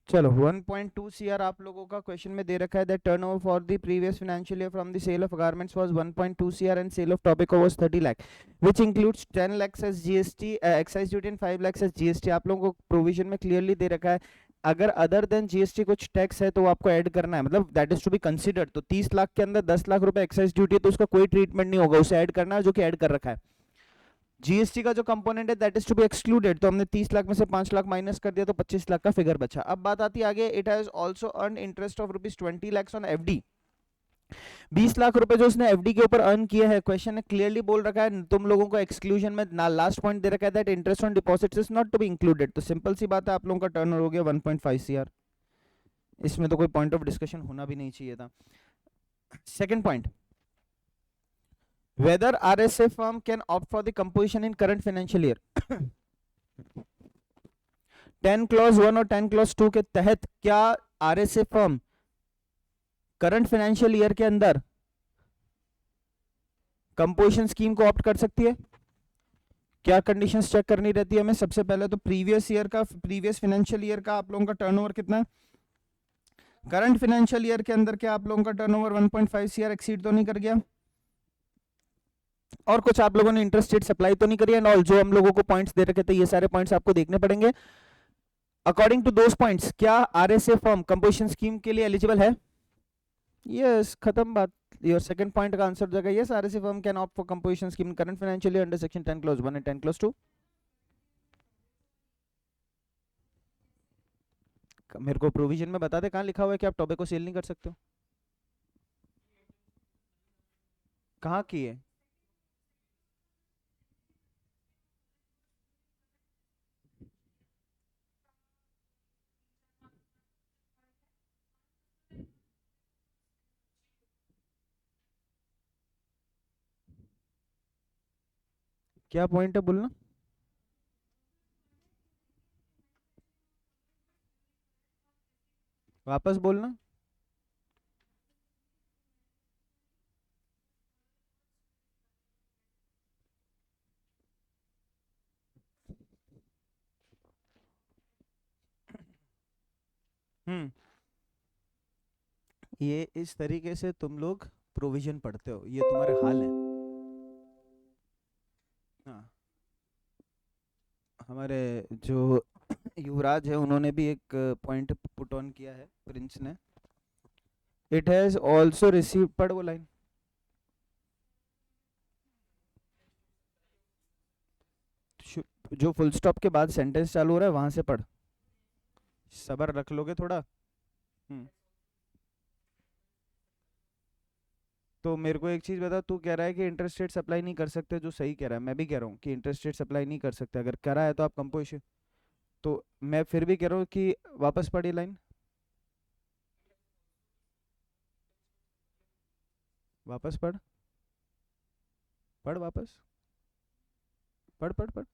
चलो 1.2 सीआर आप लोगों का क्वेश्चन में दे रखा है that turnover for the previous financial year from the sale of garments was 1.2 CR and sale of tobacco was 30 lakh which includes 10 lakh as GST excise duty and 5 lakh as GST. आप लोगों को प्रोविजन में क्लियरली दे रखा है अगर अदर देन जीएसटी कुछ tax है तो आपको ऐड करना है, मतलब that is to be considered. तो 30 लाख के अंदर 10 लाख रुपए एक्साइज ड्यूटी है तो उसका कोई ट्रीटमेंट नहीं होगा, उसे ऐड करना है जो कि ऐड कर रखा है। जीएसटी का जो कंपोनेंट है that is to be excluded, तो हमने 30 लाख में से 5 लाख माइनस कर दिया तो 25 लाख का फिगर बचा। अब बात आती है आगे, it has also earn interest of rupees 20 lakh on FD. 20 lakh रुपए जो उसने एफडी के ऊपर अर्न किया है, क्वेश्चन ने क्लियरली बोल रखा है तुम लोगों को एक्सक्लूजन में ना लास्ट पॉइंट दे रखा है that interest on deposits is not to be included. तो सिंपल सी बात है आप लोगों का टर्नओवर हो गया 1.5 सीआर। इसमें तो कोई पॉइंट ऑफ डिस्कशन होना भी नहीं चाहिए था। Second point, whether RSA firm can opt for the composition in current financial year 10 clause 1 और 10 क्लॉज 2 के तहत क्या RSA firm current financial year के अंदर कंपोजिशन स्कीम को ऑप्ट कर सकती है? क्या कंडीशंस चेक करनी रहती है हमें? सबसे पहले तो प्रीवियस ईयर का, प्रीवियस फाइनेंशियल ईयर का आप लोगों का टर्नओवर कितना है? करंट फाइनेंशियल ईयर के अंदर क्या आप लोगों का टर्नओवर 1.5 सीआर एक्सीड तो नहीं कर गया? और कुछ आप लोगों ने इंटरेस्ट रेट सप्लाई तो नहीं करी एंड ऑल? जो हम लोगों को पॉइंट्स दे रखे थे ये सारे पॉइंट्स आपको देखने पड़ेंगे। अकॉर्डिंग टू दोस पॉइंट्स क्या आरएसए फर्म कंपोजिशन स्कीम के लिए एलिजिबल है? यस, खत्म बात। योर सेकंड पॉइंट का आंसर हो जाएगा yes, RSA firm can opt for composition scheme current financial year under section 10 clause 1 and 10 clause 2। मेरे को प्रोविजन में बता दे कहां लिखा हुआ है कि आप टोबैको सेल नहीं कर सकते हो? कहां की है? क्या पॉइंट है बोलना? वापस बोलना। हम्म, ये इस तरीके से तुम लोग प्रोविजन पढ़ते हो, ये तुम्हारे हाल है। हाँ, हमारे जो युवराज है उन्होंने भी एक पॉइंट पुट ऑन किया है, प्रिंस ने। इट हैज ऑल्सो रिसीव, पढ़ वो लाइन। जो फुल स्टॉप के बाद सेंटेंस चालू हो रहा है वहां से पढ़। सबर रख लोगे थोड़ा? हम्म, तो मेरे को एक चीज बता, तू कह रहा है कि इंटरेस्ट रेट सप्लाई नहीं कर सकते, जो सही कह रहा है, मैं भी कह रहा हूँ कि इंटरेस्ट रेट सप्लाई नहीं कर सकते, अगर करा है तो आप कंपोजिशन। तो मैं फिर भी कह रहा हूँ कि वापस पढ़ी लाइन, वापस पढ़, पढ़ वापस, पढ़ पढ़ पढ़।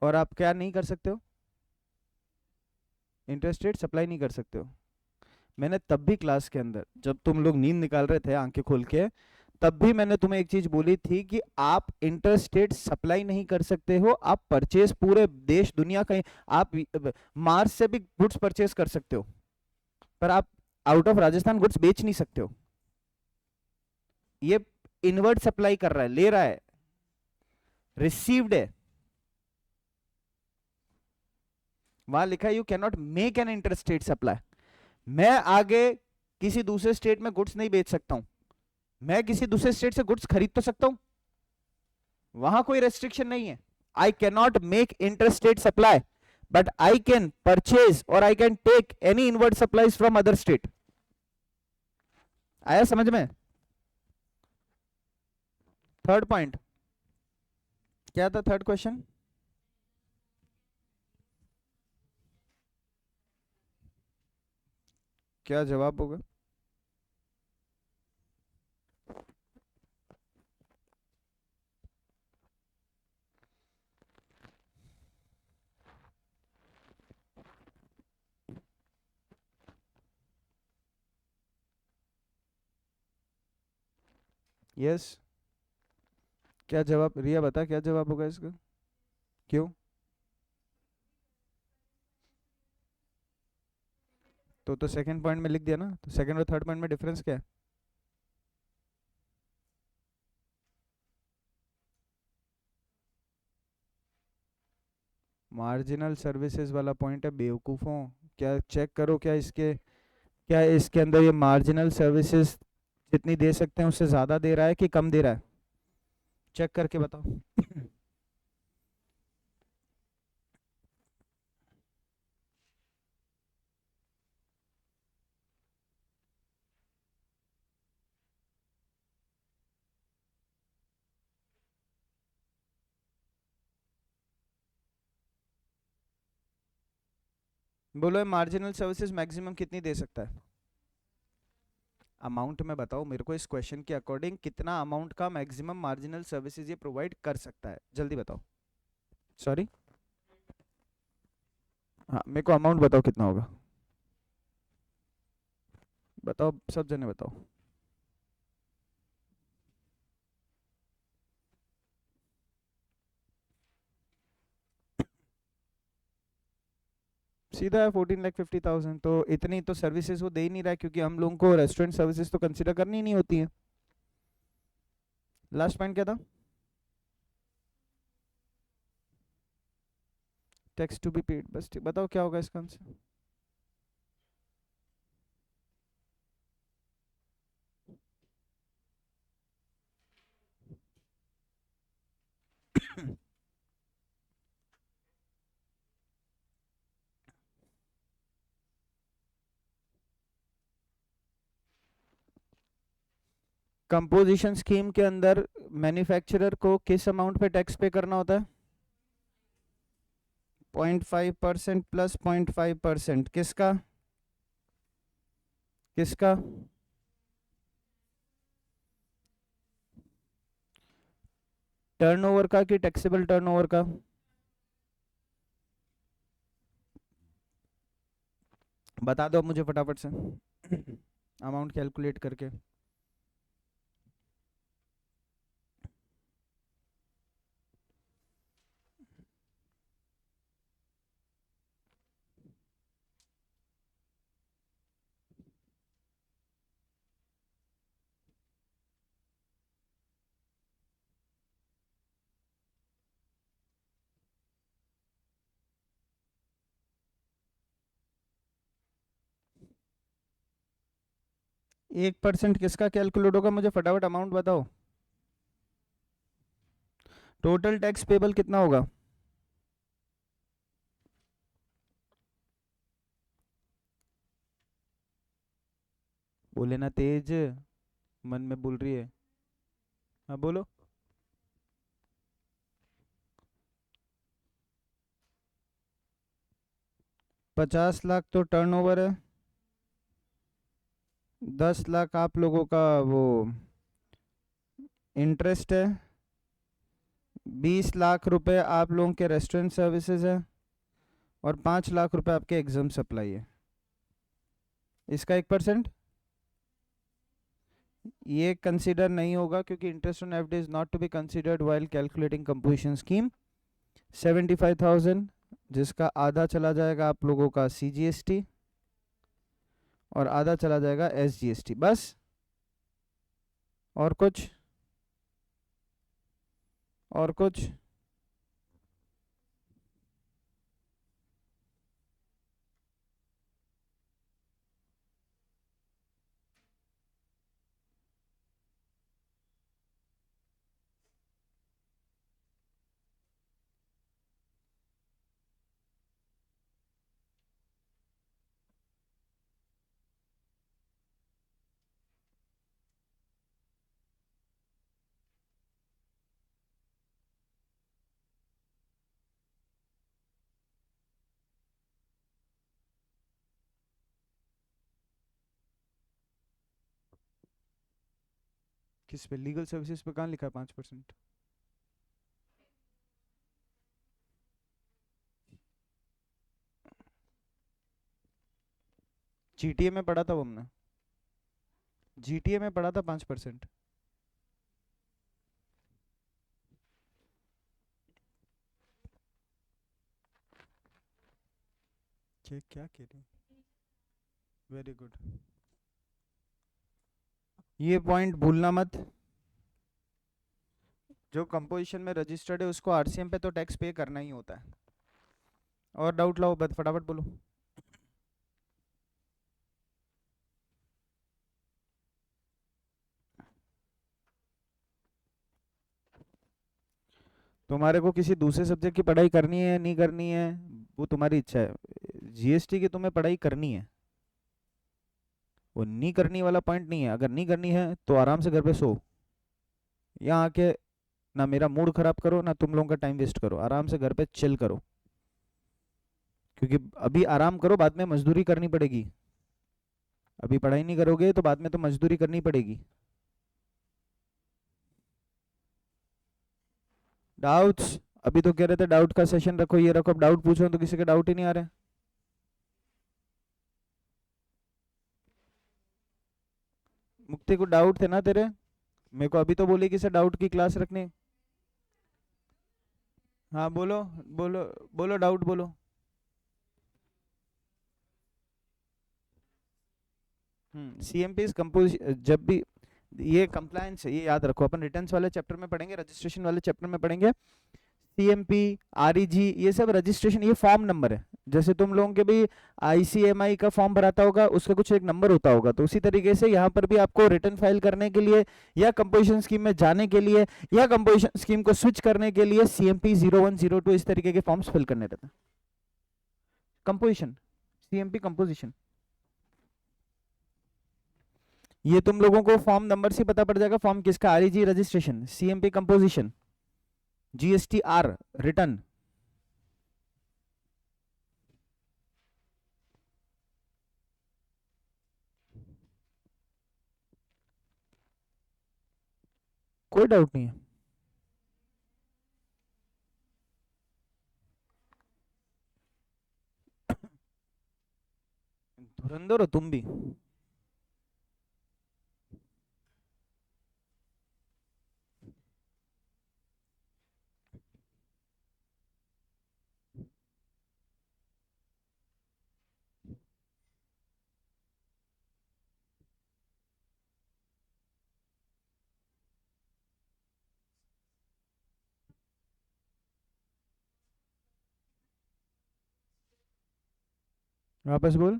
और आप क्या नहीं कर सकते हो? इंटरेस्ट रेट सप्लाई नहीं कर सकते हो। मैंने तब भी क्लास के अंदर जब तुम लोग नींद निकाल रहे थे आंखें खोल के, तब भी मैंने तुम्हें एक चीज बोली थी कि आप इंटरेस्ट रेट सप्लाई नहीं कर सकते हो, आप परचेज पूरे देश दुनिया का, आप मार्स से भी गुड्स परचेज कर सकते हो, पर आप आउट ऑफ राजस्थान गुड्स बेच नहीं सकते हो। ये इनवर्ट सप्लाई कर रहा है, ले रहा है, रिसीव्ड है। वहां लिखा है you can not make an interest rate supply. मैं आगे किसी दूसरे स्टेट में गुड्स नहीं बेच सकता हूं, मैं किसी दूसरे स्टेट से गुड्स खरीद तो सकता हूं, वहां कोई रेस्ट्रिक्शन नहीं है। I can not make interest rate supply but I can purchase और I can take any inward supplies from other state. आया समझ में? थर्ड पॉइंट क्या था? थर्ड क्वेश्चन क्या जवाब होगा? यस, क्या जवाब? रिया बता क्या जवाब होगा इसका? क्यों? तो सेकंड पॉइंट में लिख दिया ना, तो सेकंड और थर्ड पॉइंट में डिफरेंस क्या है? मार्जिनल सर्विसेज वाला पॉइंट है बेवकूफ़ों। क्या चेक करो, क्या इसके अंदर ये मार्जिनल सर्विसेज जितनी दे सकते हैं उससे ज़्यादा दे रहा है कि कम दे रहा है? चेक करके बताओ। बोलो मार्जिनल सर्विसेज मैक्सिमम कितनी दे सकता है? अमाउंट में बताओ मेरे को, इस क्वेश्चन के अकॉर्डिंग कितना अमाउंट का मैक्सिमम मार्जिनल सर्विसेज ये प्रोवाइड कर सकता है, जल्दी बताओ। सॉरी, हाँ मेरे को अमाउंट बताओ कितना होगा, बताओ सब जने बताओ। सीधा है 14,50,000। तो इतनी तो सर्विसेज वो दे ही नहीं रहा है, क्योंकि हम लोगों को रेस्टोरेंट सर्विसेज तो कंसिडर करनी ही नहीं होती है। लास्ट पॉइंट क्या था? टैक्स टू बी पेड, बस ठीक, बताओ क्या होगा इसका आंसर। कंपोजिशन स्कीम के अंदर मैन्युफैक्चरर को किस अमाउंट पे टैक्स पे करना होता है? 0.5% प्लस 0.5%, किसका? किसका? टर्नओवर का कि टैक्सेबल टर्नओवर का? बता दो अब मुझे फटाफट से, अमाउंट कैलकुलेट करके। 1% किसका कैलकुलेट होगा, मुझे फटाफट अमाउंट बताओ। टोटल टैक्स पेबल कितना होगा? बोले ना तेज, मन में बोल रही है। हाँ बोलो। 50 लाख तो टर्नओवर है, 10 लाख आप लोगों का वो इंटरेस्ट है, 20 लाख रुपए आप लोगों के रेस्टोरेंट सर्विसेज है, और 5 लाख रुपए आपके एग्जाम सप्लाई है। इसका 1%, ये कंसीडर नहीं होगा क्योंकि interest on FD is not to be considered while calculating composition scheme. 75,000, जिसका आधा चला जाएगा आप लोगों का सीजीएसटी और आधा चला जाएगा एसजीएसटी, बस। और कुछ? और कुछ? किस पे? लीगल सर्विसेज पे कहाँ लिखा है 5%? जीटीए में पढ़ा था वो हमने, जीटीए में पढ़ा था 5%। क्या क्या कह रहे हो? Very good. ये पॉइंट भूलना मत। जो कंपोजिशन में रजिस्टर्ड है उसको आरसीएम पे तो टैक्स पे करना ही होता है। और डाउट लाओ, बस फटाफट बोलो। तुम्हारे को किसी दूसरे सब्जेक्ट की पढ़ाई करनी है नहीं करनी है, वो तुम्हारी इच्छा है। जीएसटी की तुम्हें पढ़ाई करनी है, वो नहीं करनी वाला पॉइंट नहीं है। अगर नहीं करनी है तो आराम से घर पे सो, यहाँ आके ना मेरा मूड खराब करो ना तुम लोगों का टाइम वेस्ट करो, आराम से घर पे चिल करो। क्योंकि अभी आराम करो, बाद में मजदूरी करनी पड़ेगी। अभी पढ़ाई नहीं करोगे तो बाद में तो मजदूरी करनी पड़ेगी। डाउट्स? अभी तो कह रहे थे डाउट का सेशन रखो, ये रखो, अब डाउट पूछो तो किसी के डाउट ही नहीं आ रहे। मुक्ति को डाउट थे ना तेरे? मेरे को अभी तो बोली कि सर डाउट की क्लास रखनी। हाँ बोलो, बोलो, बोलो डाउट बोलो। सीएमपी इज कंपोज, जब भी ये कंप्लायंस है, ये याद रखो, अपन रिटर्न्स वाले चैप्टर में पढ़ेंगे, रजिस्ट्रेशन वाले चैप्टर में पढ़ेंगे। सीएमपी, आरईजी, ये सब रजिस्ट्रेशन, ये फॉर्म नंबर है। जैसे तुम लोगों के भी आईसीएमआई का फॉर्म भराता होगा, उसका कुछ एक नंबर होता होगा, तो उसी तरीके से यहाँ पर भी आपको रिटर्न फाइल करने के लिए या कंपोजिशन स्कीम में जाने के लिए या कंपोजिशन स्कीम को स्विच करने के लिए सीएमपी 0102 इस तरीके के फॉर्म्स फिल करने रहते हैं। कंपोजिशन, सीएमपी कंपोजिशन, ये तुम लोगों को फॉर्म नंबर से पता पड़ जाएगा। फॉर्म किसका? REG registration, CMP composition, GSTR return. कोई डाउट नहीं है। धुरंधर हो तुम भी। वापस बोल।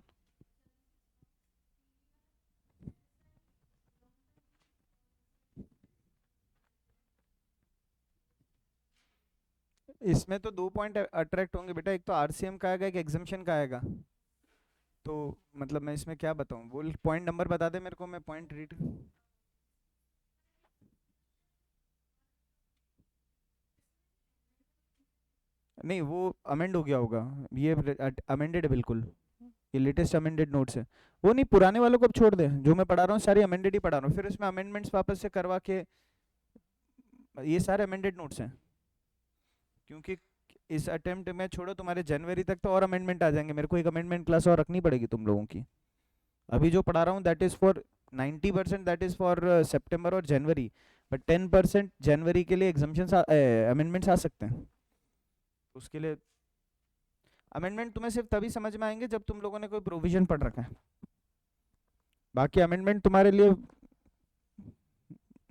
इसमें तो दो पॉइंट अट्रैक्ट होंगे बेटा, एक तो आरसीएम का आएगा, एक एग्जाम्शन का आएगा। तो मतलब मैं इसमें क्या बताऊं, बोल पॉइंट नंबर बता दे मेरे को, मैं पॉइंट रीड। नहीं वो अमेंड हो गया होगा, ये अमेंडेड है बिल्कुल। ये लेटेस्ट अमेंडेड नोट्स है। वो नहीं, पुराने वालों को अब छोड़ दे, जो मैं पढ़ा रहा हूँ सारी अमेंडेड ही पढ़ा रहा हूँ, फिर उसमें अमेंडमेंट्स वापस से करवा के, ये सारे अमेंडेड नोट्स हैं। क्योंकि इस अटेम्प्ट में छोड़ो, तुम्हारे जनवरी तक तो और अमेंडमेंट आ जाएंगे, मेरे को एक अमेंडमेंट क्लास और रखनी पड़ेगी तुम लोगों की। अभी जो पढ़ा रहा हूँ that is for 90%, that is for सितंबर और जनवरी, बट 10% जनवरी के लिए एग्जाम्शन अमेंडमेंट्स आ सकते हैं। उसके लिए अमेंडमेंट तुम्हें सिर्फ तभी समझ में आएंगे जब तुम लोगों ने कोई प्रोविजन पढ़ रखा है। बाकी अमेंडमेंट तुम्हारे लिए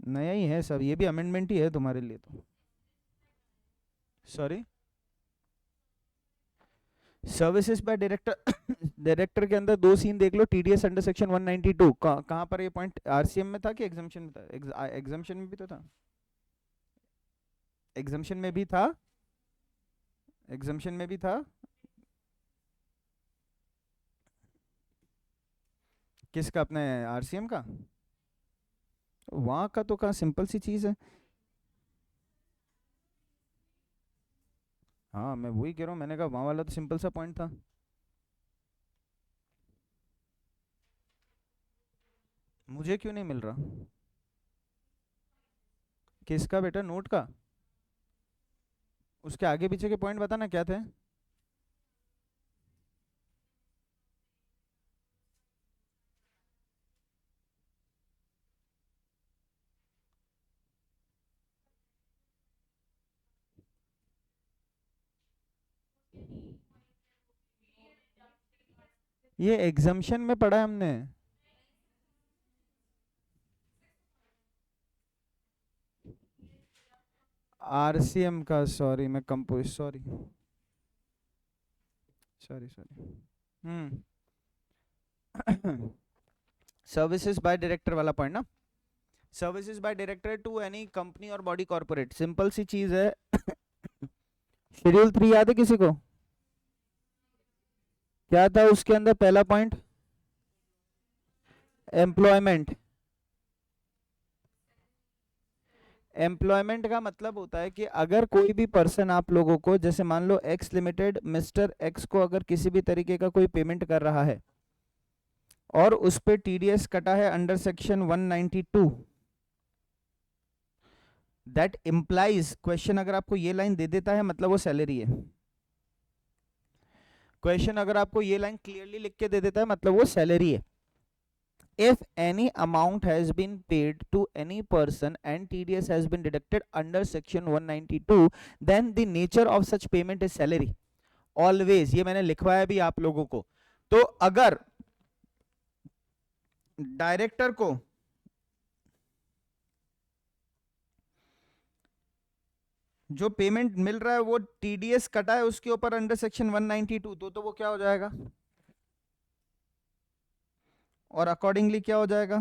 नया ही है सब, ये भी अमेंडमेंट ही है तुम्हारे लिए तो। Sorry, services by director. Director के अंदर दो सीन देख लो, टीडीएस अंडर सेक्शन 192, कहाँ पर ये पॉइंट आरसीएम में था कि एग्जाम्शन में था? एग्जाम्शन में भी तो था, एग्जाम्शन में भी था, एग्जाम्शन में भी था। किसका? अपने आरसीएम का? वहाँ का तो कहाँ, सिंपल सी चीज़ है। हाँ मैं वही कह रहा हूँ, मैंने कहा वहाँ वाला तो सिंपल सा पॉइंट था। मुझे क्यों नहीं मिल रहा? किसका बेटा? नोट का? उसके आगे पीछे के पॉइंट बताना क्या थे। ये एग्जाम्शन में पढ़ा है हमने। आरसीएम का, सॉरी मैं compose, sorry sorry sorry. Services by director वाला पॉइंट ना, services by director to any company और बॉडी कॉर्पोरेट, सिंपल सी चीज है। शेड्यूल 3 याद है किसी को? क्या था उसके अंदर पहला पॉइंट? एम्प्लॉयमेंट। एम्प्लॉयमेंट का मतलब होता है कि अगर कोई भी पर्सन आप लोगों को, जैसे मान लो एक्स लिमिटेड मिस्टर एक्स को अगर किसी भी तरीके का कोई पेमेंट कर रहा है और उस पे टीडीएस कटा है under section 192, that implies, question अगर आपको ये लाइन दे देता है मतलब वो सैलरी है। क्वेश्चन अगर आपको ये लाइन क्लियरली लिख के दे देता है मतलब वो सैलरी है। If any amount has been paid to any person and TDS has been deducted under section 192, then the nature of such payment is salary. Always, ये मैंने लिखवाया भी आप लोगों को। तो अगर डायरेक्टर को जो पेमेंट मिल रहा है वो टीडीएस कटा है उसके ऊपर अंडर सेक्शन 192, तो वो क्या हो जाएगा, और अकॉर्डिंगली क्या हो जाएगा,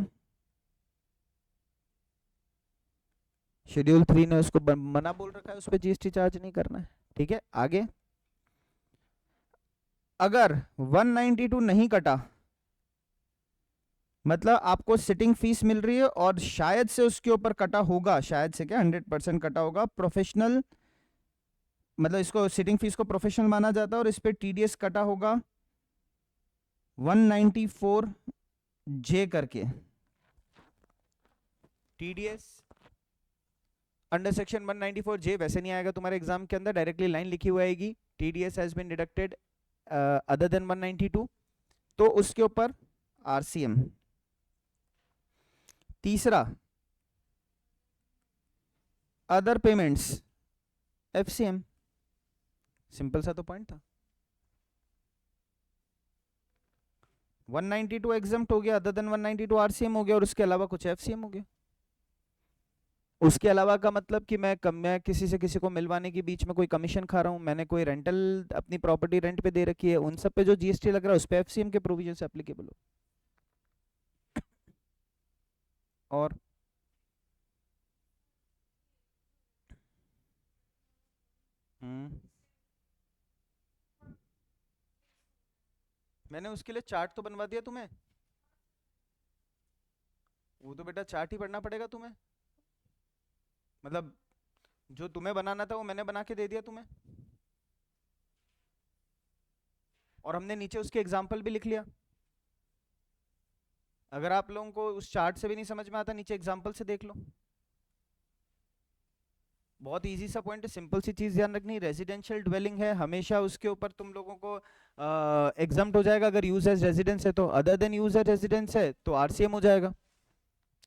शेड्यूल 3 ने उसको मना बोल रखा है, उस पर जीएसटी चार्ज नहीं करना है। ठीक है, आगे अगर 192 नहीं कटा, मतलब आपको सिटिंग फीस मिल रही है और शायद से उसके ऊपर कटा होगा, शायद से क्या 100% कटा होगा, प्रोफेशनल, मतलब इसको सिटिंग फीस को प्रोफेशनल माना जाता है और इस पे टीडीएस कटा होगा 194 जे करके, टीडीएस अंडर सेक्शन 194 जे वैसे नहीं आएगा तुम्हारे एग्जाम के अंदर, डायरेक्टली लाइन लिखी हुई आएगी TDS has been deducted other than 192, तो उसके ऊपर आरसीएम। तीसरा, अदर पेमेंट्स एफसीएम, सिंपल सा तो पॉइंट था। 192 एग्जम्प्ट हो गया, अदर देन 192 आरसीएम हो गया, और उसके अलावा कुछ एफसीएम हो गया। उसके अलावा का मतलब कि मैं किसी से किसी को मिलवाने के बीच में कोई कमीशन खा रहा हूँ, मैंने कोई रेंटल अपनी प्रॉपर्टी रेंट पे दे रखी है, उन सब पे जो जीएसटी लग रहा है उस पे एफसीएम के प्रोविजन से एप्लीकेबल हो। और मैंने उसके लिए चार्ट तो बनवा दिया तुम्हें, वो तो बेटा चार्ट ही पढ़ना पड़ेगा तुम्हें, मतलब जो तुम्हें बनाना था वो मैंने बना के दे दिया तुम्हें, और हमने नीचे उसके एग्जाम्पल भी लिख लिया। अगर आप लोगों को उस चार्ट से भी नहीं समझ में आता, नीचे एग्जाम्पल से देख लो, बहुत इजी सा पॉइंट है, सिंपल सी चीज ध्यान रखनी, रेजिडेंशियल ड्वेलिंग है हमेशा उसके ऊपर तुम लोगों को एग्जाम्प्ट हो जाएगा, अगर यूज एज रेजिडेंस है तो, other than use as residence है तो आरसीएम हो जाएगा,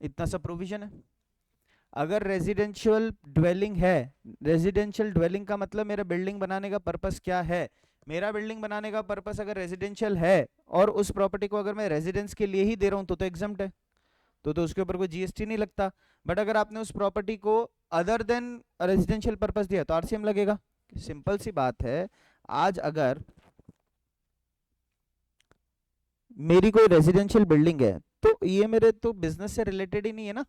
इतना सा प्रोविजन है। अगर रेजिडेंशियल ड्वेलिंग है, रेजिडेंशियल ड्वेलिंग का मतलब मेरा बिल्डिंग बनाने का पर्पस क्या है, मेरा बिल्डिंग बनाने का पर्पस अगर रेजिडेंशियल है और उस प्रॉपर्टी को अगर मैं रेजिडेंस के लिए ही दे रहा हूं तो एग्जम्प्ट है, तो उसके ऊपर कोई जीएसटी नहीं लगता। बट अगर आपने उस प्रॉपर्टी को अदर देन रेजिडेंशियल पर्पस दिया तो आरसीएम लगेगा। सिंपल सी बात है, आज अगर मेरी कोई रेजिडेंशियल बिल्डिंग है तो ये मेरे तो बिजनेस से रिलेटेड ही नहीं है ना,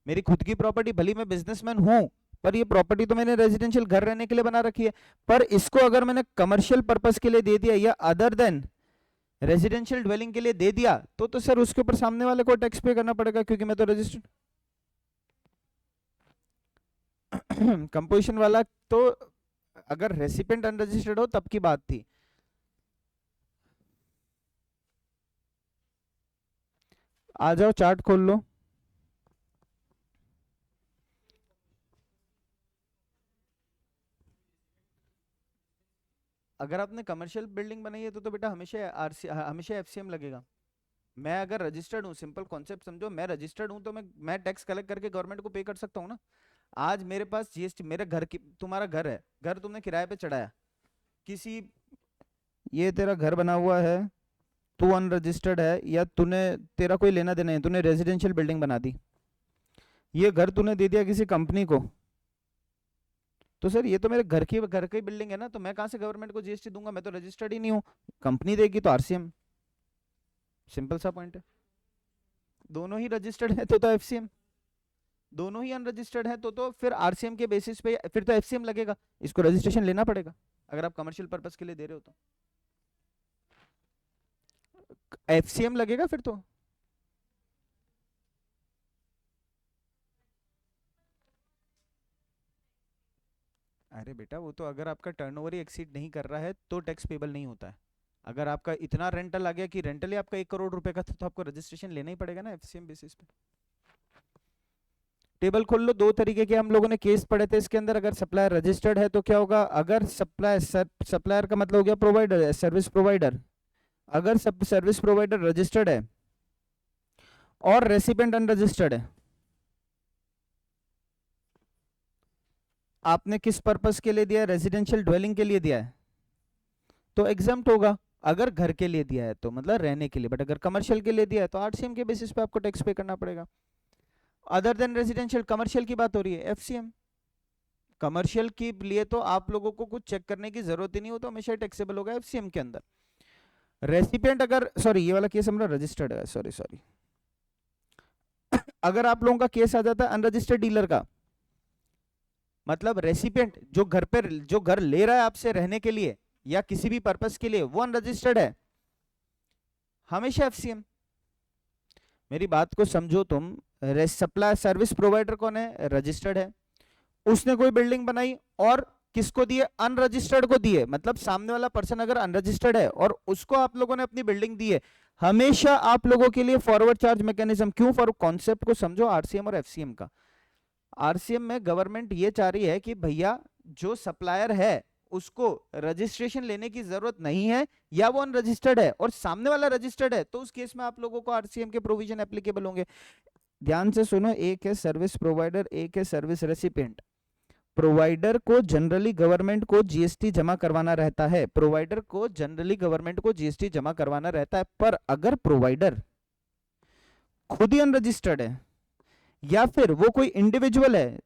मेरी खुद की प्रॉपर्टी, भली मैं बिजनेसमैन हूं पर ये प्रॉपर्टी तो मैंने रेजिडेंशियल घर रहने के लिए बना रखी है, पर इसको अगर मैंने कमर्शियल पर्पस के लिए दे दिया या अदर देन रेजिडेंशियल ड्वेलिंग के लिए दे दिया तो सर उसके ऊपर सामने वाले को टैक्स पे करना पड़ेगा, क्योंकि मैं तो रजिस्टर्ड कंपोजिशन वाला, तो अगर रेसिपेंट अनरजिस्टर्ड हो तब की बात थी। आ जाओ चार्ट खोल लो, अगर आपने कमर्शियल बिल्डिंग बनाई है तो बेटा हमेशा आरसी, हमेशा एफसीएम लगेगा। मैं अगर रजिस्टर्ड हूँ, सिंपल कॉन्सेप्ट समझो, मैं रजिस्टर्ड हूँ तो मैं टैक्स कलेक्ट करके गवर्नमेंट को पे कर सकता हूँ ना। आज मेरे पास जीएसटी, मेरे घर की, तुम्हारा घर है, घर तुमने किराए पे चढ़ाया किसी, ये तेरा घर बना हुआ है तू अनरजिस्टर्ड है या तूने, तेरा कोई लेना देना है, तूने रेजिडेंशियल बिल्डिंग बना दी, ये घर तूने दे दिया किसी कंपनी को, तो सर ये तो मेरे घर की बिल्डिंग है ना, तो मैं कहाँ से गवर्नमेंट को जीएसटी दूंगा, मैं तो रजिस्टर्ड ही नहीं हूँ, कंपनी देगी तो आरसीएम, सिंपल सा पॉइंट है। दोनों ही रजिस्टर्ड है तो एफसीएम, दोनों ही अनरजिस्टर्ड है तो फिर आरसीएम के बेसिस पे फिर तो एफसीएम लगेगा, इसको रजिस्ट्रेशन लेना पड़ेगा अगर आप कमर्शियल पर्पस के लिए दे रहे हो तो एफसीएम लगेगा फिर तो। अरे बेटा वो तो अगर आपका टर्नओवर ही एक्सीड नहीं कर रहा है तो टैक्स पेबल नहीं होता है। अगर आपका इतना रेंटल आ गया कि रेंटल ही आपका 1 करोड़ रुपए का था तो आपको रजिस्ट्रेशन लेना ही पड़ेगा ना एफसीएम बेसिस पे। टेबल खोल लो, दो तरीके के हम लोगों ने केस पढ़े थे इसके अंदर। अगर सप्लायर रजिस्टर्ड है तो क्या होगा, अगर सप्लायर का मतलब हो गया प्रोवाइडर, सर्विस प्रोवाइडर, अगर सब सर्विस प्रोवाइडर रजिस्टर्ड है और रेसिपेंट अनरजिस्टर्ड है, आपने किस पर्पस के लिए दिया है, रेजिडेंशियल ड्वेलिंग के लिए दिया है तो एग्जाम्प्ट होगा। अगर घर के लिए दिया है तो मतलब रहने के लिए, बट अगर कमर्शियल के लिए दिया है तो आरसीएम के बेसिस पे आपको टैक्स पे करना पड़ेगा। अदर देन रेजिडेंशियल, कमर्शियल की बात हो रही है, एफसीएम। कमर्शियल के लिए तो आप लोगों को कुछ चेक करने की जरूरत ही नहीं हो, तो हमेशा टैक्सेबल होगा एफसीएम के अंदर। रेसिपिएंट अगर, सॉरी ये वाला केस हमारा रजिस्टर्ड है, सॉरी सॉरी, अगर आप लोगों का केस आ जाता है अनरजिस्टर्ड डीलर का, मतलब रेसिपिएंट जो घर पे, जो घर ले रहा है आपसे रहने के लिए या किसी भी पर्पस के लिए, वो अनरजिस्टर्ड है, हमेशा एफसीएम। मेरी बात को समझो तुम, सप्लाई सर्विस प्रोवाइडर कौन है, रजिस्टर्ड है, उसने कोई बिल्डिंग बनाई और किसको दिए, अनरजिस्टर्ड को दिए, मतलब सामने वाला पर्सन अगर अनरजिस्टर्ड है और उसको आप लोगों ने अपनी बिल्डिंग दी है, हमेशा आप लोगों के लिए फॉरवर्ड चार्ज मैकेनिज्म, क्यों, फॉर कॉन्सेप्ट को समझो आरसीएम और एफसीएम का। आरसीएम में गवर्नमेंट ये चाह रही है कि भैया जो सप्लायर है उसको रजिस्ट्रेशन लेने की जरूरत नहीं है, या वो अनरजिस्टर्ड है और सामने वाला रजिस्टर्ड है, तो उस केस में आप लोगों को आरसीएम के प्रोविजन एप्लीकेबल होंगे। ध्यान से सुनो, एक है सर्विस प्रोवाइडर, एक है सर्विस रेसिपिएंट। प्रोवाइडर को जनरली गवर्नमेंट को जीएसटी जमा करवाना रहता है, प्रोवाइडर को जनरली गवर्नमेंट को जीएसटी जमा करवाना रहता है, पर अगर प्रोवाइडर खुद ही अनरजिस्टर्ड है या फिर वो कोई इंडिविजुअल है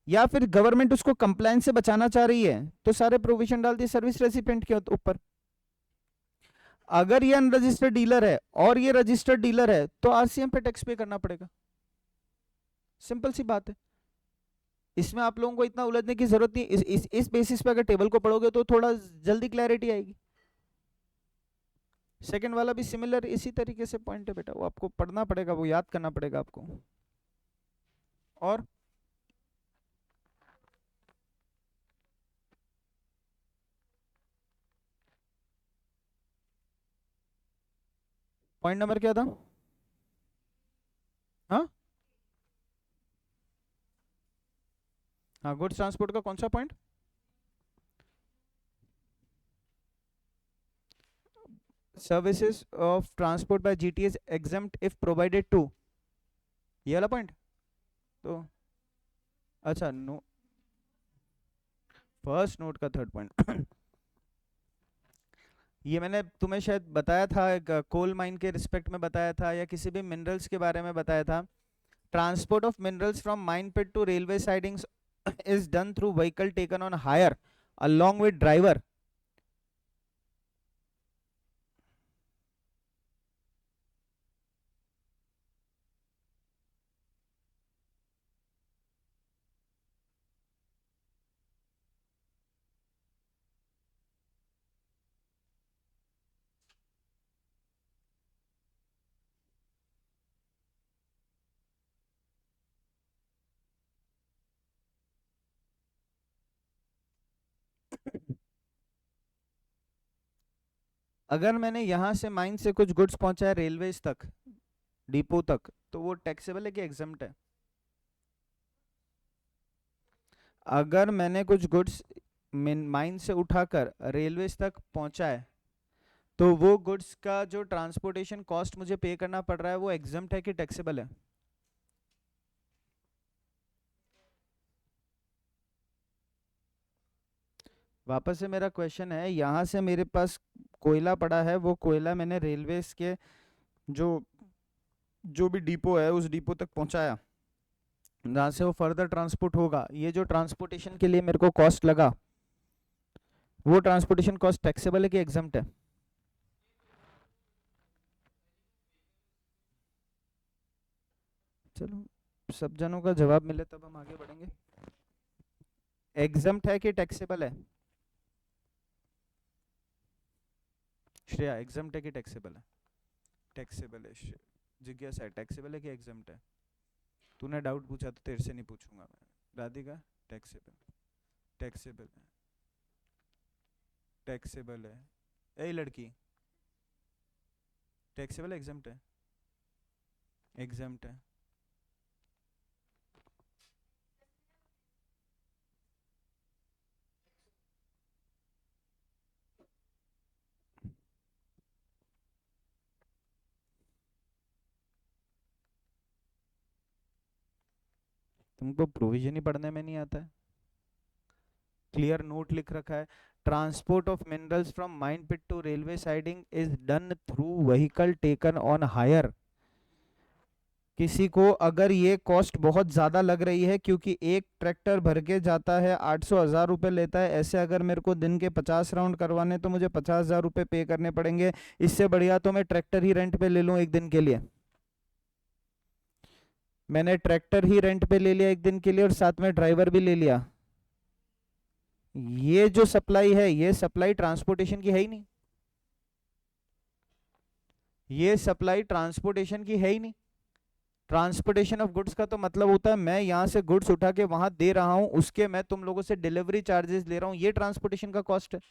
या फिर गवर्नमेंट उसको कंप्लायंस से बचाना चाह रही है, तो सारे प्रोविजन डाल दिए सर्विस रेसिपिएंट के ऊपर। अगर ये अनरजिस्टर्ड डीलर है और ये रजिस्टर्ड डीलर है तो आरसीएम पे टैक्स पे करना पड़ेगा, सिंपल सी बात है। इसमें आप लोगों को इतना उलझने की जरूरत नहीं, इस बेसिस पे अगर टेबल को पढ़ोगे तो थोड़ा जल्दी क्लैरिटी आएगी। सेकंड वाला भी सिमिलर इसी तरीके से पॉइंट है बेटा, वो आपको पढ़ना पड़ेगा, वो याद करना पड़ेगा आपको। और पॉइंट नंबर क्या था, हाँ हाँ, गुड्स ट्रांसपोर्ट का कौन सा point, services of transport by GTS exempt if provided to, ये वाला पॉइंट तो, अच्छा नो, फर्स्ट नोट का थर्ड पॉइंट ये मैंने तुम्हें शायद बताया था, कोल माइन के रिस्पेक्ट में बताया था या किसी भी मिनरल्स के बारे में बताया था। Transport of minerals from mine pit to railway sidings is done through vehicle taken on hire along with driver। अगर मैंने यहां से माइन से कुछ गुड्स पहुंचाया रेलवेज तक, डिपो तक, तो वो टैक्सेबल है कि एग्जम्प्ट है। अगर मैंने कुछ गुड्स माइन से उठाकर रेलवेज तक पहुंचाए तो वो गुड्स का जो ट्रांसपोर्टेशन कॉस्ट मुझे पे करना पड़ रहा है वो एग्जम्प्ट है कि टैक्सेबल है। वापस से मेरा क्वेश्चन है, यहां से मेरे पास कोयला पड़ा है, वो कोयला मैंने रेलवेज के जो जो भी डिपो है उस डिपो तक पहुंचाया, जहाँ से वो फर्दर ट्रांसपोर्ट होगा। ये जो ट्रांसपोर्टेशन के लिए मेरे को कॉस्ट लगा, वो ट्रांसपोर्टेशन कॉस्ट टैक्सेबल है कि एग्जम्प्ट है? चलो सब जनों का जवाब मिले तब हम आगे बढ़ेंगे। एग्जम्प्ट है कि टैक्सेबल है? श्रेया, एग्जम्प्ट है कि टैक्सेबल है? टैक्सेबल है। जिज्ञासा है, टैक्सेबल है कि एग्जम्प्ट है? तूने डाउट पूछा तो तेरे से नहीं पूछूंगा मैं। राधिका, टैक्सेबल, टैक्सेबल है, टैक्सेबल है। ए लड़की, टैक्सेबल एग्जम्प्ट है? एग्जम्प्ट है। तुमको प्रोविजन ही पढ़ने में नहीं आता है? क्लियर नोट लिख रखा है, transport of minerals from mine pit to railway siding is done through vehicle taken on hire. किसी को अगर ये कॉस्ट बहुत ज़्यादा लग रही है, क्योंकि एक ट्रैक्टर भर के जाता है 800-1000 रुपये लेता है, ऐसे अगर मेरे को दिन के 50 राउंड करवाने तो मुझे 50,000 रुपये पे करने पड़ेंगे। इससे बढ़िया तो मैं ट्रैक्टर ही रेंट पे ले लूँ एक दिन के लिए। मैंने ट्रैक्टर ही रेंट पे ले लिया एक दिन के लिए और साथ में ड्राइवर भी ले लिया। ये जो सप्लाई है, ये सप्लाई ट्रांसपोर्टेशन की है ही नहीं। ये सप्लाई ट्रांसपोर्टेशन की है ही नहीं। ट्रांसपोर्टेशन ऑफ गुड्स का तो मतलब होता है मैं यहाँ से गुड्स उठा के वहां दे रहा हूँ, उसके मैं तुम लोगों से डिलीवरी चार्जेस ले रहा हूँ, ये ट्रांसपोर्टेशन का कॉस्ट है।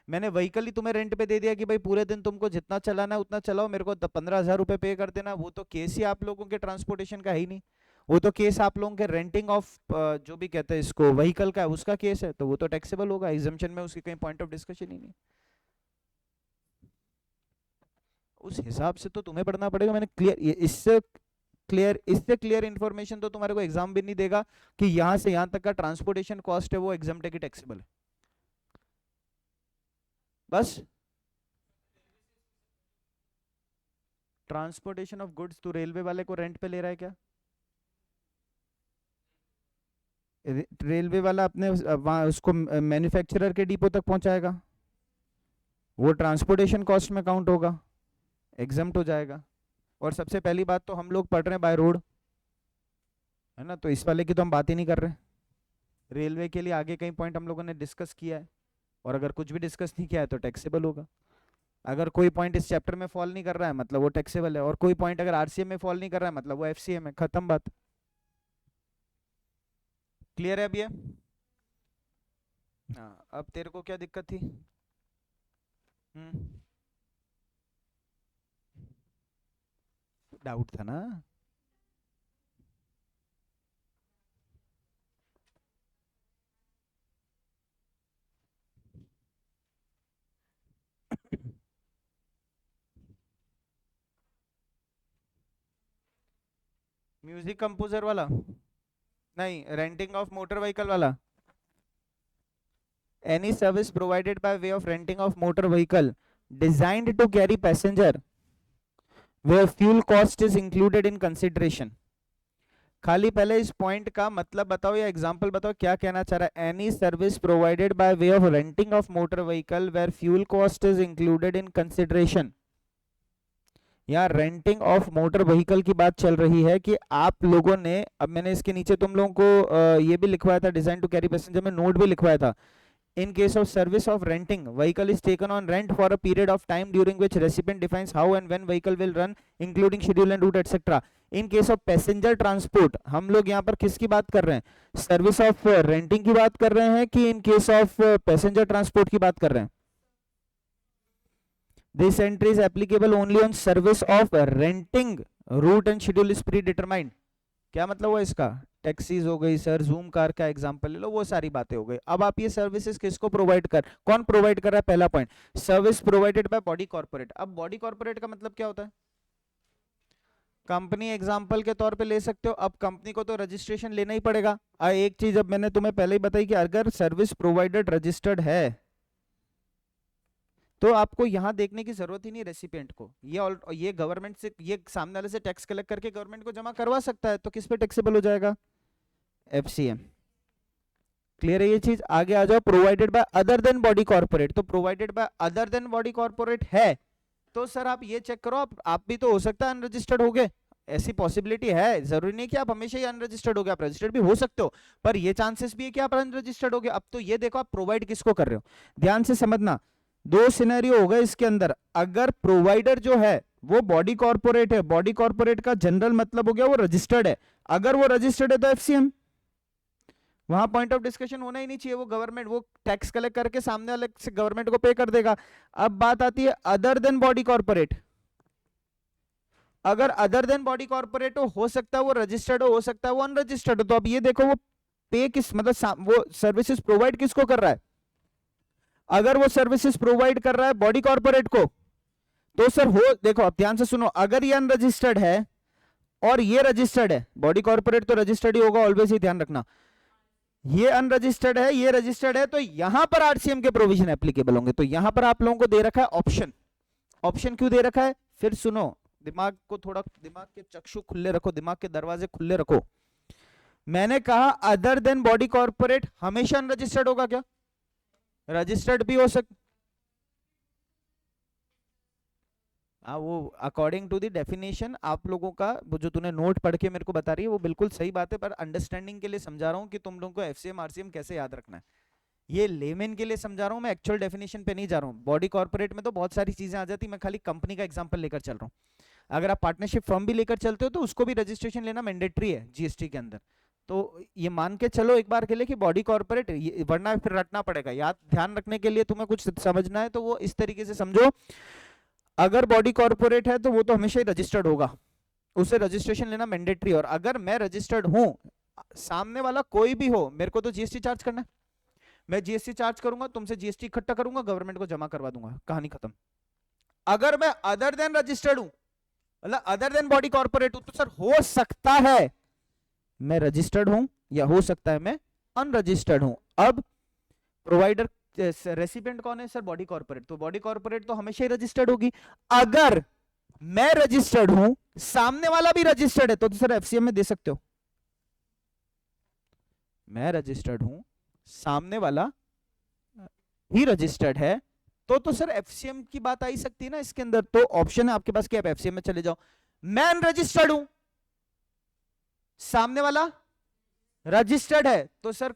मैंने व्हीकल ही तुम्हें रेंट पे दे दिया कि भाई पूरे दिन तुमको जितना चलाना है उतना चलाओ, मेरे को 15,000 रुपये पे कर देना। वो तो केस ही आप लोगों के ट्रांसपोर्टेशन का है ही नहीं। वो तो केस आप लोगों के रेंटिंग ऑफ जो भी कहते हैं इसको व्हीकल का है, उसका केस है, तो वो तो टैक्सेबल होगा। एग्जम्पशन में उसकी कहीं पॉइंट ऑफ डिस्कशन ही नहीं। उस हिसाब से तो तुम्हें पढ़ना पड़ेगा। मैंने इससे क्लियर इन्फॉर्मेशन तो तुम्हारे को एग्जाम भी नहीं देगा कि यहां से यहां तक का ट्रांसपोर्टेशन कॉस्ट है वो एग्जाम है कि टैक्सेबल है। बस ट्रांसपोर्टेशन ऑफ गुड्स तो रेलवे वाले को रेंट पे ले रहा है क्या? रेलवे वाला अपने वहां उसको मैन्युफैक्चरर के डिपो तक पहुंचाएगा, वो ट्रांसपोर्टेशन कॉस्ट में काउंट होगा, एग्जम्प्ट हो जाएगा। और सबसे पहली बात तो हम लोग पढ़ रहे हैं बाय रोड, है ना, तो इस वाले की तो हम बात ही नहीं कर रहे। रेलवे के लिए आगे कई पॉइंट हम लोगों ने डिस्कस किया है, और अगर कुछ भी डिस्कस नहीं किया है तो टैक्सेबल होगा। अगर कोई पॉइंट इस चैप्टर में फॉल नहीं कर रहा है मतलब वो टैक्सेबल है, और कोई पॉइंट अगर आरसीएम में फॉल नहीं कर रहा है मतलब वो एफसीएम है, खत्म बात। क्लियर है अब ये? हाँ, अब तेरे को क्या दिक्कत थी? डाउट था ना? म्यूजिक कंपोजर वाला नहीं, रेंटिंग ऑफ मोटर व्हीकल वाला। Any service provided by way of renting of motor vehicle designed to carry passenger where fuel cost is included in consideration। खाली पहले इस पॉइंट का मतलब बताओ या एग्जांपल बताओ, क्या कहना चाह रहा है? Any service provided by way of renting of motor vehicle where fuel cost is included in consideration. यहाँ रेंटिंग ऑफ मोटर व्हीकल की बात चल रही है कि आप लोगों ने, अब मैंने इसके नीचे तुम लोगों को ये भी लिखवाया था, डिजाइन टू कैरी पैसेंजर में नोट भी लिखवाया था। In case of service of renting, vehicle is taken on rent for a period of time during which recipient defines how and when vehicle will run, including schedule and route etc. In case of passenger transport, हम लोग यहाँ पर किसकी बात कर रहे हैं? Service of renting की बात कर रहे हैं कि in case of passenger transport की बात कर रहे हैं? This entry is applicable only on service of renting, route and schedule is predetermined। क्या मतलब हुआ इसका? टैक्सीज हो गई सर, जूम कार का एग्जांपल ले लो, वो सारी बातें हो गई। अब आप ये सर्विसेज किसको प्रोवाइड कर, कौन प्रोवाइड कर रहा है? पहला point, service provided by body corporate. अब बॉडी कॉर्पोरेट का मतलब क्या होता है? कंपनी एग्जांपल के तौर पे ले सकते हो। अब कंपनी को तो रजिस्ट्रेशन लेना ही पड़ेगा। एक चीज अब मैंने तुम्हें पहले ही बताई कि अगर सर्विस प्रोवाइडेड रजिस्टर्ड है तो आपको यहाँ देखने की जरूरत ही नहीं रेसिपिएंट को, ये गवर्नमेंट से, ये सामने वाले से टैक्स कलेक्ट करके गवर्नमेंट को जमा करवा सकता है, तो किस पे टैक्सेबल हो जाएगा, एफसीएम। क्लियर है ये चीज? आगे आ जाओ, provided by other than body corporate, तो provided by other than body corporate है, तो सर आप ये चेक करो, आप भी तो हो सकता है अनरजिस्टर्ड हो गए, ऐसी पॉसिबिलिटी है, जरूरी नहीं कि आप हमेशा ही अनरजिस्टर्ड हो गए, आप रजिस्टर्ड भी हो सकते हो, पर ये चांसेस भी है कि आप अनरजिस्टर्ड हो गए। अब तो ये देखो आप प्रोवाइड किसको कर रहे हो, ध्यान से समझना, दो सिनेरियो होगा इसके अंदर। अगर प्रोवाइडर जो है वो बॉडी कॉर्पोरेट है, बॉडी कॉर्पोरेट का जनरल मतलब हो गया वो रजिस्टर्ड है, अगर वो रजिस्टर्ड है तो एफसीएम, वहां पॉइंट ऑफ डिस्कशन होना ही नहीं चाहिए, वो गवर्नमेंट वो टैक्स कलेक्ट करके सामने वाले से गवर्नमेंट को पे कर देगा। अब बात आती है अदर देन बॉडी कॉर्पोरेट, अगर अदर देन बॉडी कॉर्पोरेट हो सकता है वो रजिस्टर्ड हो सकता है वो अनरजिस्टर्ड हो, तो अब ये देखो वो पे किस मतलब वो सर्विसेज प्रोवाइड किसको कर रहा है, अगर वो सर्विसेज प्रोवाइड कर रहा है बॉडी कॉर्पोरेट को, तो सर हो, देखो अब ध्यान से सुनो, अगर ये अनरजिस्टर्ड है और ये रजिस्टर्ड है, बॉडी कॉर्पोरेट तो रजिस्टर्ड ही होगा ऑलवेज, ही ध्यान रखना, ये अनरजिस्टर्ड है ये रजिस्टर्ड है, तो यहां पर आरसीएम के प्रोविजन एप्लीकेबल होंगे। तो यहां पर आप लोगों को दे रखा है ऑप्शन, ऑप्शन क्यों दे रखा है, फिर सुनो, दिमाग को थोड़ा, दिमाग के चक्षु खुले रखो, दिमाग के दरवाजे खुले रखो। मैंने कहा अदर देन बॉडी कॉर्पोरेट हमेशा अनरजिस्टर्ड होगा क्या, रजिस्टर्ड भी हो सकता, हाँ वो अकॉर्डिंग टू द डेफिनेशन आप लोगों का, वो जो तूने नोट पढ़ के मेरे को बता रही है वो बिल्कुल सही बात है, पर अंडरस्टैंडिंग के लिए समझा रहा हूँ कि तुम लोगों को एफसीएम आरसीएम कैसे याद रखना है, ये लेमेन के लिए समझा रहा हूँ, मैं एक्चुअल डेफिनेशन पे नहीं जा रहा हूँ। बॉडी कॉर्पोरेट में तो बहुत सारी चीजें आ जाती, मैं खाली कंपनी का एग्जांपल लेकर चल रहा हूँ। अगर आप पार्टनरशिप फर्म भी लेकर चलते हो तो उसको भी रजिस्ट्रेशन लेना मैंडेटरी है जीएसटी के अंदर, तो ये मान के चलो एक बार के लिए कि बॉडी कॉर्पोरेट, वरना फिर रटना पड़ेगा, याद ध्यान रखने के लिए तुम्हें कुछ समझना है तो वो इस तरीके से समझो, अगर बॉडी कॉर्पोरेट है तो वो तो हमेशा ही रजिस्टर्ड होगा, उसे रजिस्ट्रेशन लेना मैंडेटरी, और अगर मैं रजिस्टर्ड हूं, सामने वाला कोई भी हो, मेरे को तो जीएसटी चार्ज करना है, मैं जीएसटी चार्ज करूंगा, तुमसे जीएसटी इकट्ठा करूंगा, गवर्नमेंट को जमा करवा दूंगा, कहानी खत्म। अगर मैं अदर देन रजिस्टर्ड हूं, मतलब अदर देन बॉडी कॉर्पोरेट हूं, तो सर हो सकता है मैं रजिस्टर्ड हूं या हो सकता है मैं अनरजिस्टर्ड हूं। अब प्रोवाइडर रेसिपिएंट कौन है सर, बॉडी कॉर्पोरेट, तो बॉडी कॉर्पोरेट तो हमेशा ही रजिस्टर्ड होगी। अगर मैं रजिस्टर्ड हूं, सामने वाला भी रजिस्टर्ड है, तो सर एफसीएम में दे सकते हो, मैं रजिस्टर्ड हूं सामने वाला ही रजिस्टर्ड है, तो सर एफसीएम की बात आई सकती है ना इसके अंदर, तो ऑप्शन है आपके पास कि आप एफसीएम में चले जाओ। मैं अनरजिस्टर्ड हूं, सामने वाला रजिस्टर्ड है, तो सर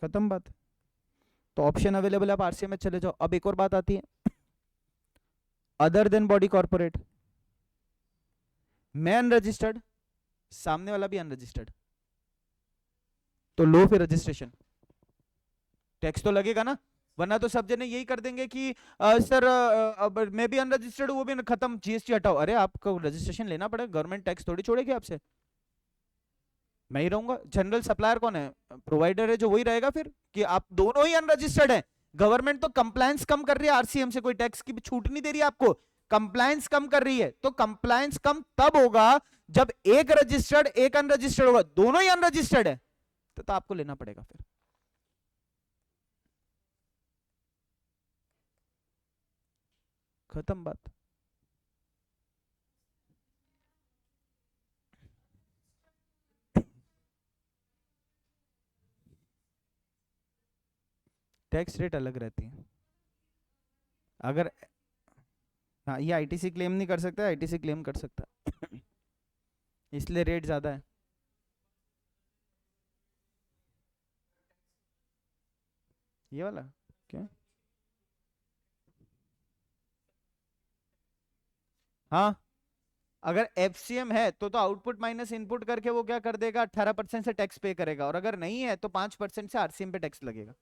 खत्म बात, तो ऑप्शन अवेलेबल है, आप आरसीएम में चले जाओ। अब एक और बात आती है, अदर देन बॉडी कॉर्पोरेट, मैं अनरजिस्टर्ड, सामने वाला भी अनरजिस्टर्ड, तो लो फिर रजिस्ट्रेशन, टैक्स तो लगेगा ना, वरना तो सब जने यही कर देंगे कि सर अब मैं भी अनरजिस्टर्ड हूं, वो भी खत्म, जीएसटी हटाओ, अरे आपको रजिस्ट्रेशन लेना पड़ेगा, गवर्नमेंट टैक्स थोड़ी छोड़ेगी आपसे, मैं ही रहूंगा। जनरल सप्लायर कौन है, प्रोवाइडर है, जो वही रहेगा फिर, कि आप दोनों ही अनरजिस्टर्ड है, गवर्नमेंट तो कंप्लायंस कम कर रही है आरसीएम से, कोई टैक्स की छूट नहीं दे रही आपको, कंप्लायंस कम कर रही है, तो कंप्लायंस कम तब होगा जब एक रजिस्टर्ड एक अनरजिस्टर्ड होगा, दोनों ही अनरजिस्टर्ड है, तो आपको लेना पड़ेगा फिर, खत्म बात। टैक्स रेट अलग रहती है, अगर, हाँ ये आईटीसी क्लेम नहीं कर सकता, आईटीसी क्लेम कर सकता इसलिए रेट ज्यादा है। ये वाला क्या, हाँ अगर एफसीएम है तो आउटपुट माइनस इनपुट करके वो क्या कर देगा, 18% से टैक्स पे करेगा, और अगर नहीं है तो 5% से आरसीएम पे टैक्स लगेगा।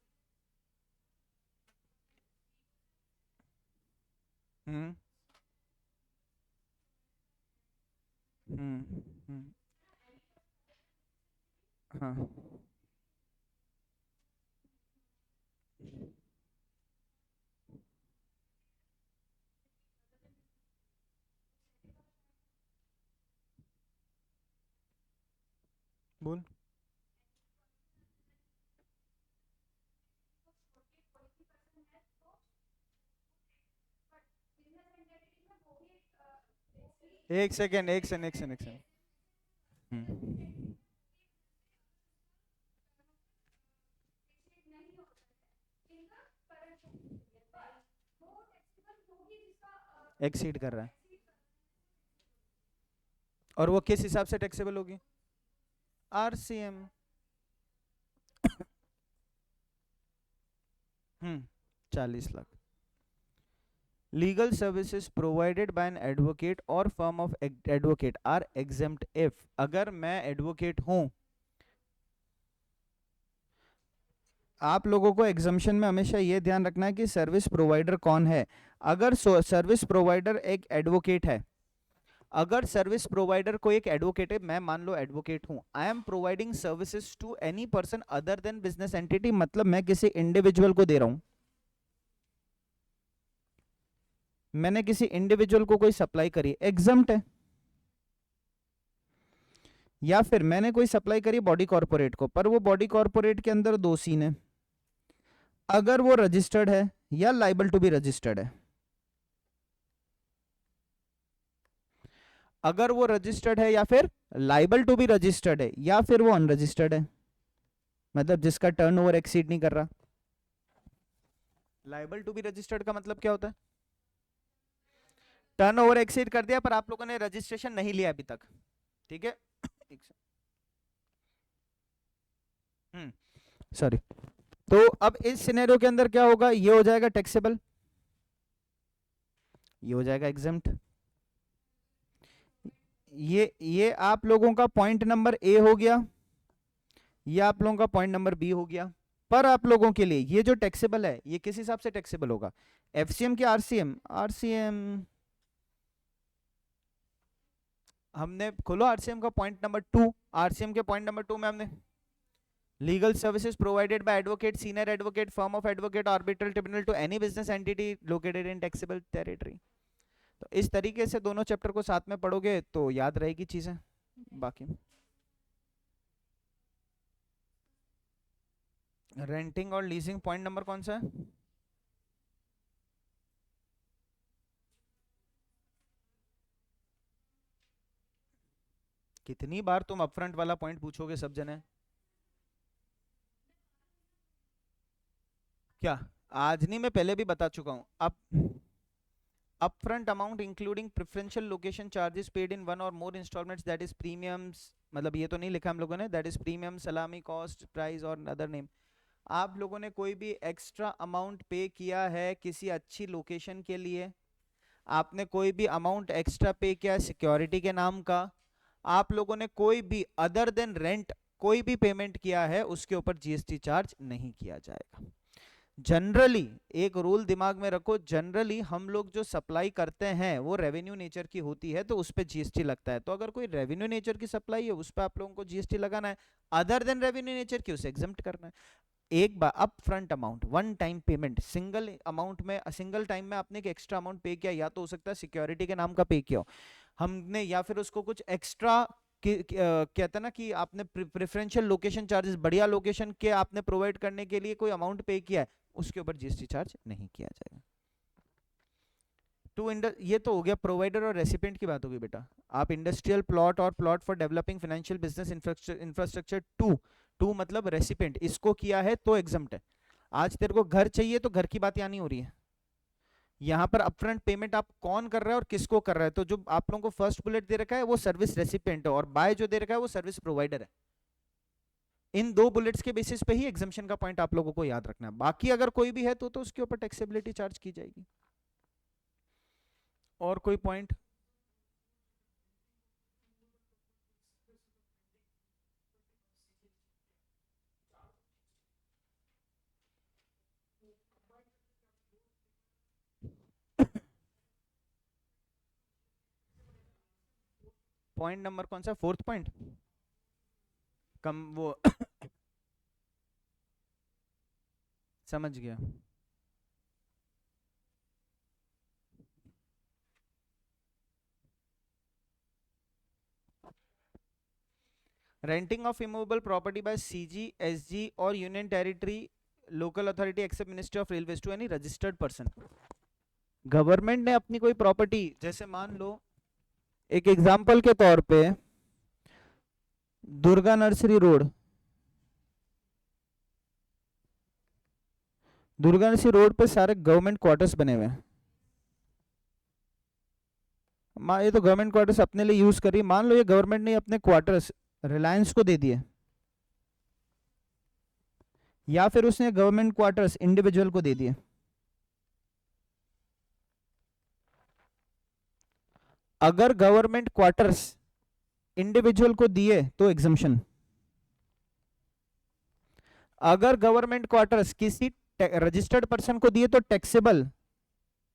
हम्म हम्म हम्म, हाँ बोल, एक सेकेंड एक सेकेंड एक सेकेंड एक सेकेंड। हम्म, एक्सीड कर रहा है, और वो किस हिसाब से टैक्सेबल होगी? RCM. 40 lakh. Legal services provided by an advocate और firm of advocate are exempt if, अगर मैं एडवोकेट हूं, आप लोगों को एग्जम्पशन में हमेशा ये ध्यान रखना है कि सर्विस प्रोवाइडर कौन है। अगर सर्विस प्रोवाइडर एक एडवोकेट है, अगर सर्विस प्रोवाइडर को एक एडवोकेट है, मैं मान लो एडवोकेट हूं, I am providing services to any person other than business entity, मतलब मैं किसी इंडिविजुअल को दे रहा हूं, मैंने किसी इंडिविजुअल को कोई सप्लाई करी, एग्जम्प्ट है। या फिर मैंने कोई सप्लाई करी बॉडी कॉर्पोरेट को, पर वो बॉडी कॉर्पोरेट के अंदर दो सीन है, अगर वो रजिस्टर्ड है या लाइबल टू बी रजिस्टर्ड है। अगर वो रजिस्टर्ड है या फिर लाइबल टू बी रजिस्टर्ड है, या फिर वो अनरजिस्टर्ड है, मतलब जिसका टर्नओवर एक्सीड नहीं कर रहा। लाइबल टू बी रजिस्टर्ड का मतलब क्या होता है? टर्नओवर एक्सीड कर दिया पर आप लोगों ने रजिस्ट्रेशन नहीं लिया अभी तक, ठीक है? सॉरी। तो अब इस सिनेरियो के अंदर क्या होगा, ये हो जाएगा टैक्सेबल, ये हो जाएगा एग्जेम्प्ट। ये आप लोगों का पॉइंट नंबर ए हो गया, ये आप लोगों का पॉइंट नंबर बी हो गया। पर आप लोगों के लिए ये जो टैक्सेबल है, ये किस हिसाब से टैक्सेबल होगा? एफसीएम की आरसीएम? आरसीएम हमने खोलो आरसीएम का पॉइंट नंबर 2, आरसीएम के पॉइंट नंबर 2 में हमने legal services provided by advocate, senior advocate, firm of advocate, arbitral tribunal to any business entity located in taxable territory. तो इस तरीके से दोनों चैप्टर को साथ में पढ़ोगे तो याद रहेगी चीजें। बाकी रेंटिंग और लीजिंग पॉइंट नंबर कौन सा है? कितनी बार तुम अपफ्रंट वाला पॉइंट पूछोगे सब जने? क्या आज नहीं, मैं पहले भी बता चुका हूं। अब upfront amount including preferential location charges paid in one or more installments, that is premiums, मतलब ये तो नहीं लिखा हम लोगों ने, that is premium, salami, cost, price और other name। आप लोगों ने कोई भी एक्स्ट्रा अमाउंट पे किया है किसी अच्छी लोकेशन के लिए, आपने कोई भी अमाउंट एक्स्ट्रा पे किया है सिक्योरिटी के नाम का, आप लोगों ने कोई भी अदर देन रेंट कोई भी पेमेंट किया है, उसके ऊपर जीएसटी चार्ज नहीं किया जाएगा। जनरली एक रूल दिमाग में रखो, जनरली हम लोग जो सप्लाई करते हैं वो रेवेन्यू नेचर की होती है, तो उस पर जीएसटी लगता है। तो अगर कोई रेवेन्यू नेचर की सप्लाई है उस पर आप लोगों को जीएसटी लगाना है, अदर देन रेवेन्यू नेचर की उसे एग्जम्प्ट करना है। एक बार up front amount, one time payment, single amount में, सिंगल टाइम में आपने एक एक्स्ट्रा अमाउंट पे किया, या तो हो सकता है सिक्योरिटी के नाम का पे किया हो हमने, या फिर उसको कुछ एक्स्ट्रा कहते हैं ना कि आपने प्रेफरेंशियल लोकेशन चार्जेस, बढ़िया लोकेशन के आपने प्रोवाइड करने के लिए कोई अमाउंट पे किया है, उसके ऊपर जीएसटी चार्ज नहीं किया जाएगा। ये तो हो गया प्रोवाइडर और रेसिपिएंट की बात होगी बेटा। आप इंडस्ट्रियल प्लॉट और plot for developing financial business infrastructure to मतलब रेसिपिएंट, इसको किया है तो एग्जम्प्ट है। आज तेरे को घर चाहिए तो घर की बात यहाँ नहीं हो रही है, यहाँ पर अपफ्रंट पेमेंट आप कौन कर रहा है और किसको कर रहा है। तो जो आप लोगों को फर्स्ट बुलेट दे रखा है वो सर्विस रेसिपिएंट है, और बाय जो दे रखा है वो सर्विस प्रोवाइडर है। इन दो बुलेट्स के बेसिस पे ही एग्जाम्शन का पॉइंट आप लोगों को याद रखना है। बाकी अगर कोई भी है तो उसके ऊपर टैक्सेबिलिटी चार्ज की जाएगी। और कोई पॉइंट? पॉइंट नंबर कौन सा, फोर्थ पॉइंट? कम वो समझ गया। Renting of immovable property by CG, SG और union territory local authority except ministry of railways to any registered person. Government ने अपनी कोई प्रॉपर्टी, जैसे मान लो एक एग्जाम्पल के तौर पे Durga nursery road, Durga nursery road पे सारे गवर्नमेंट क्वार्टर्स बने हुए हैं। ये तो गवर्नमेंट क्वार्टर्स अपने लिए यूज कर रही है। मान लो ये गवर्नमेंट ने अपने क्वार्टर्स रिलायंस को दे दिए, या फिर उसने गवर्नमेंट क्वार्टर्स इंडिविजुअल को दे दिए। अगर गवर्नमेंट क्वार्टर्स इंडिविजुअल को दिए तो एग्जम्पशन, अगर गवर्नमेंट क्वार्टर्स किसी रजिस्टर्ड पर्सन को दिए तो टैक्सेबल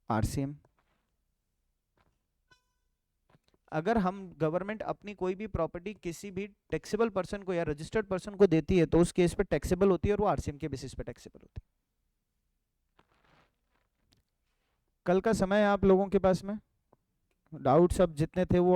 आरसीएम। अगर हम गवर्नमेंट अपनी कोई भी प्रॉपर्टी किसी भी टैक्सेबल पर्सन को या रजिस्टर्ड पर्सन को देती है तो उस केस पे टैक्सेबल होती है और वो आरसीएम के बेसिस पे टैक्सेबल होती है। कल का समय है आप लोगों के पास में, डाउट्स अब जितने थे वो